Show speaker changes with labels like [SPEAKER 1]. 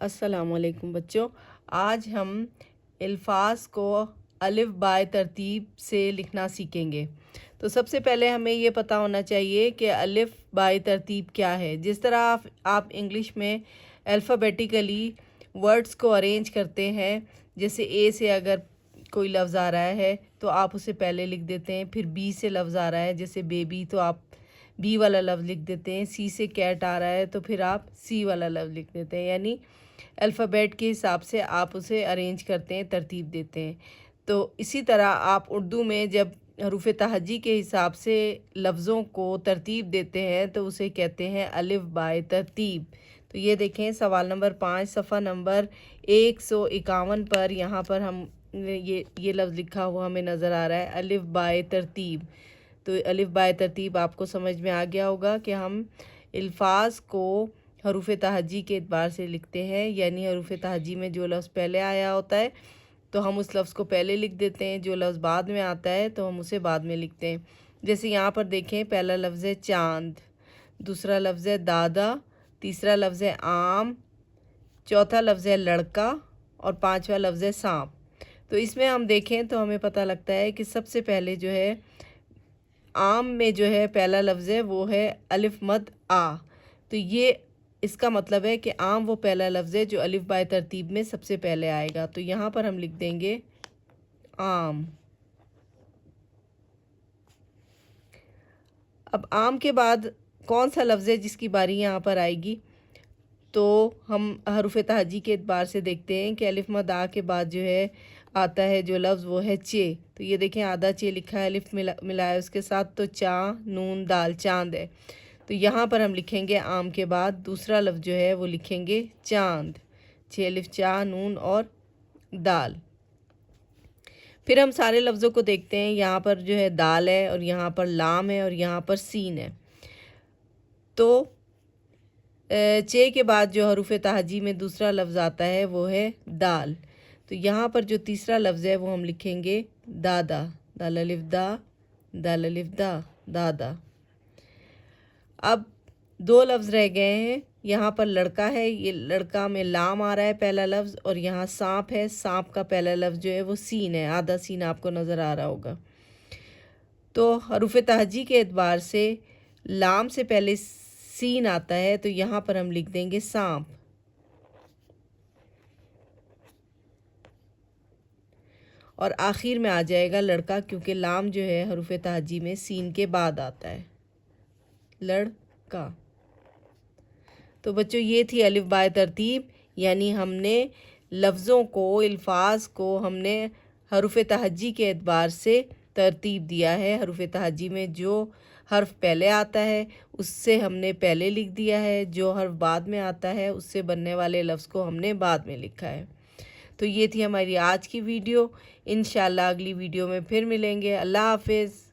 [SPEAKER 1] السلام علیکم بچوں، آج ہم الفاظ کو الف بائے ترتیب سے لکھنا سیکھیں گے۔ تو سب سے پہلے ہمیں یہ پتہ ہونا چاہیے کہ الف بائے ترتیب کیا ہے۔ جس طرح آپ انگلش میں الفابیٹیکلی ورڈز کو ارینج کرتے ہیں، جیسے اے سے اگر کوئی لفظ آ رہا ہے تو آپ اسے پہلے لکھ دیتے ہیں، پھر بی سے لفظ آ رہا ہے جیسے بیبی تو آپ بی والا لفظ لکھ دیتے ہیں، سی سے کیٹ آ رہا ہے تو پھر آپ سی والا لفظ لکھ دیتے ہیں، یعنی الفابیٹ کے حساب سے آپ اسے ارینج کرتے ہیں، ترتیب دیتے ہیں۔ تو اسی طرح آپ اردو میں جب حروف تہجی کے حساب سے لفظوں کو ترتیب دیتے ہیں تو اسے کہتے ہیں الف بائے ترتیب۔ تو یہ دیکھیں سوال نمبر 5 صفحہ نمبر 151 پر یہاں پر ہم یہ لفظ لکھا ہوا ہمیں نظر آ رہا ہے الف بائے ترتیب۔ تو الف بائے ترتیب آپ کو سمجھ میں آ گیا ہوگا کہ ہم الفاظ کو حروف تہجی کے اعتبار سے لکھتے ہیں، یعنی حروف تہجی میں جو لفظ پہلے آیا ہوتا ہے تو ہم اس لفظ کو پہلے لکھ دیتے ہیں، جو لفظ بعد میں آتا ہے تو ہم اسے بعد میں لکھتے ہیں۔ جیسے یہاں پر دیکھیں پہلا لفظ ہے چاند، دوسرا لفظ ہے دادا، تیسرا لفظ ہے آم، چوتھا لفظ ہے لڑکا اور پانچواں لفظ ہے سانپ۔ تو اس میں ہم دیکھیں تو ہمیں پتہ لگتا ہے کہ سب سے پہلے جو ہے آم میں جو ہے پہلا لفظ ہے وہ ہے الف مد آ۔ تو یہ اس کا مطلب ہے کہ آم وہ پہلا لفظ ہے جو الف بائے ترتیب میں سب سے پہلے آئے گا۔ تو یہاں پر ہم لکھ دیں گے آم۔ اب آم کے بعد کون سا لفظ ہے جس کی باری یہاں پر آئے گی؟ تو ہم حروف تہجی کے اعتبار سے دیکھتے ہیں کہ الف مد آ کے بعد جو ہے آتا ہے جو لفظ وہ ہے چے۔ تو یہ دیکھیں آدھا چے لکھا ہے، الف ملایا اس کے ساتھ تو چاں نون دال چاند ہے۔ تو یہاں پر ہم لکھیں گے آم کے بعد دوسرا لفظ جو ہے وہ لکھیں گے چاند، چھ الف چا نون اور دال۔ پھر ہم سارے لفظوں کو دیکھتے ہیں، یہاں پر جو ہے دال ہے اور یہاں پر لام ہے اور یہاں پر سین ہے۔ تو چے کے بعد جو حروف تہجی میں دوسرا لفظ آتا ہے وہ ہے دال۔ تو یہاں پر جو تیسرا لفظ ہے وہ ہم لکھیں گے دادا، دال الف دا، دال الف دا، دادا۔ اب دو لفظ رہ گئے ہیں، یہاں پر لڑکا ہے، یہ لڑکا میں لام آ رہا ہے پہلا لفظ، اور یہاں سانپ ہے، سانپ کا پہلا لفظ جو ہے وہ سین ہے، آدھا سین آپ کو نظر آ رہا ہوگا۔ تو حروف تہجی کے اعتبار سے لام سے پہلے سین آتا ہے تو یہاں پر ہم لکھ دیں گے سانپ، اور آخر میں آ جائے گا لڑکا، کیونکہ لام جو ہے حروف تہجی میں سین کے بعد آتا ہے، لڑکا۔ تو بچوں یہ تھی الف بائے ترتیب، یعنی ہم نے لفظوں کو الفاظ کو ہم نے حروف تہجی کے اعتبار سے ترتیب دیا ہے۔ حروف تہجی میں جو حرف پہلے آتا ہے اس سے ہم نے پہلے لکھ دیا ہے، جو حرف بعد میں آتا ہے اس سے بننے والے لفظ کو ہم نے بعد میں لکھا ہے۔ تو یہ تھی ہماری آج کی ویڈیو، انشاءاللہ اگلی ویڈیو میں پھر ملیں گے۔ اللہ حافظ۔